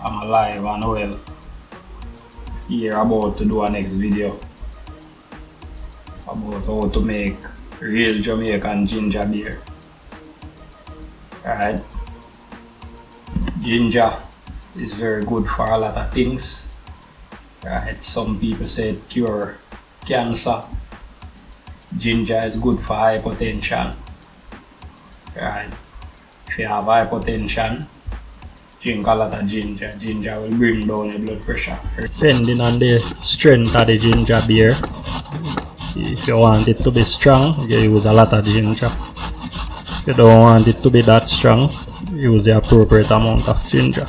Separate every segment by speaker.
Speaker 1: I'm alive and well here about to do a next video about how to make real Jamaican ginger beer. Alright, ginger is very good for a lot of things. Right, some people say it cure cancer. Ginger is good for hypertension. Right, if you have hypertension, drink a lot of ginger. Ginger will bring down your blood pressure. Depending on the strength of the ginger beer, if you want it to be strong, you use a lot of ginger. If you don't want it to be that strong, use the appropriate amount of ginger.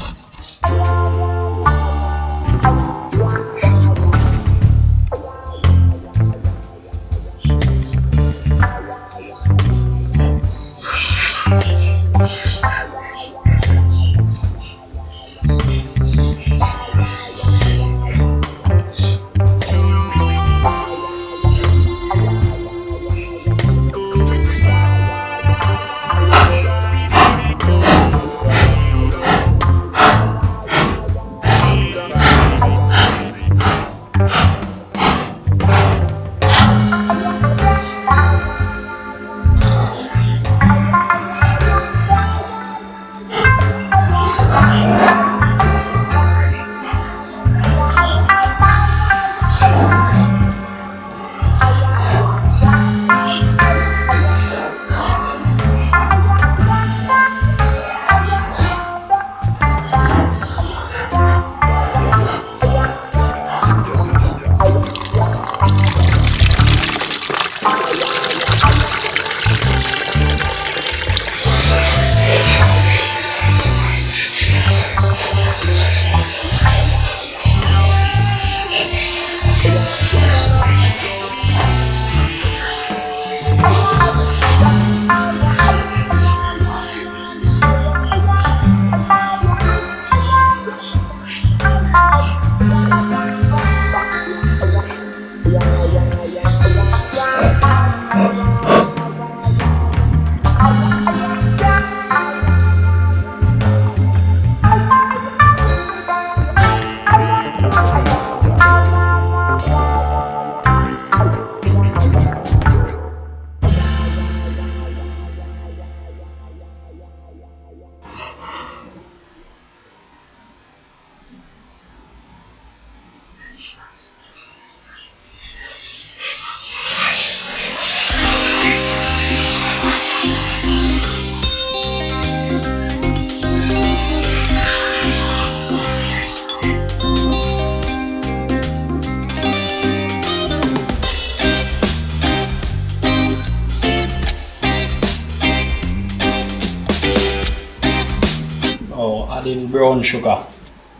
Speaker 1: Adding brown sugar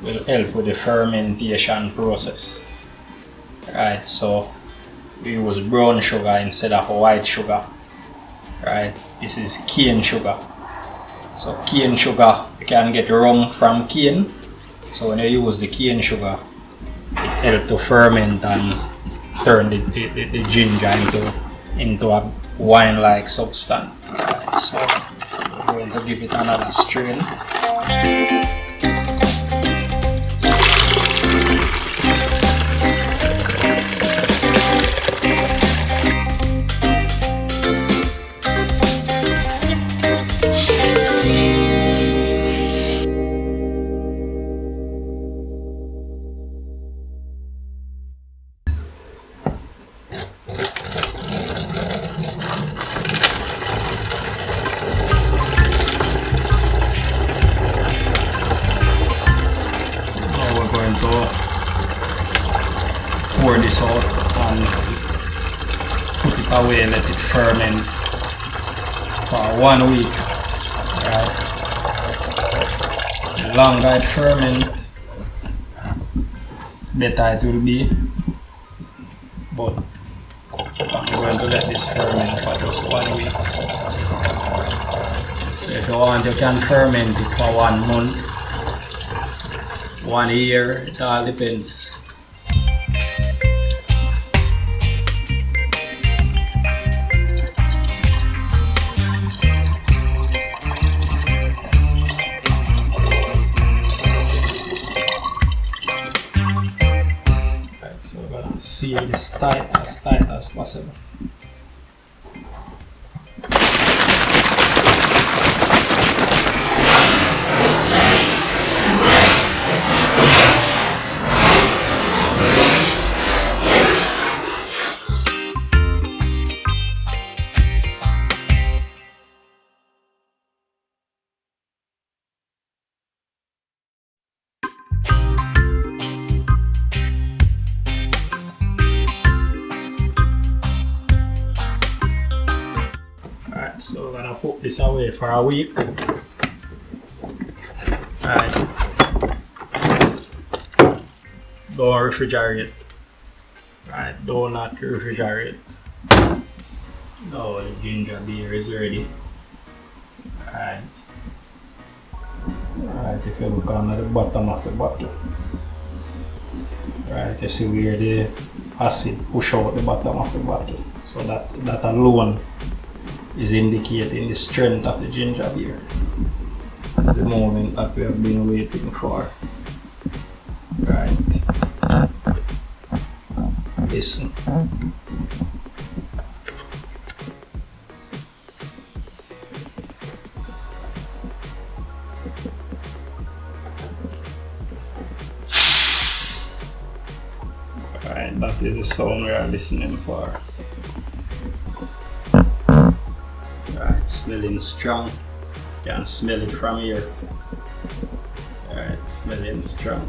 Speaker 1: will help with the fermentation process. Right, so we use brown sugar instead of white sugar. Right, this is cane sugar. So cane sugar, you can get rum from cane. So when you use the cane sugar, it helps to ferment and turn the ginger into a wine-like substance. Right, so we're going to give it another strain. Pour this out and put it away, let it ferment for 1 week. Right. The longer it ferment, better it will be. But I'm going to let this ferment for just 1 week. So if you want, you can ferment it for 1 month, 1 year, it all depends. seal this tight as possible. Alright, so we're gonna put this away for a week. Alright. Don't refrigerate. Right, do not refrigerate. Now the ginger beer is ready. Alright. Alright, if you look on at the bottom of the bottle. Right, you see where the acid push out the bottom of the bottle. So that alone is indicating the strength of the ginger beer. It's the moment that we have been waiting for. Right. Listen. Right, that is the sound we are listening for. Right, smelling strong. You can smell it from here. Alright, smelling strong.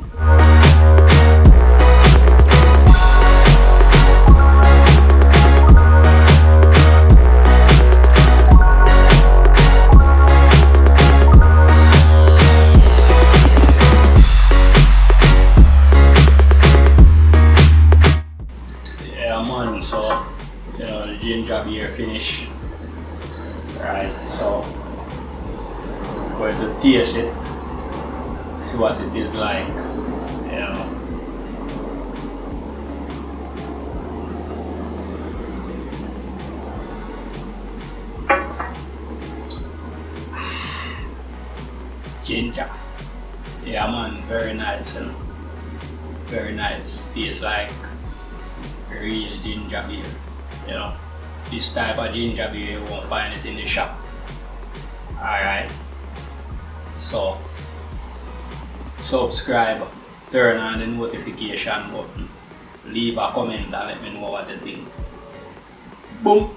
Speaker 1: Yeah man, so the ginger beer finish. Right, so we're going to taste it, see what it is like, Ginger. Yeah man, very nice, very nice. Tastes like real ginger beer, This type of ginger beer, you won't find it in the shop. Alright. So, subscribe, turn on the notification button, leave a comment and let me know what you think. Boom!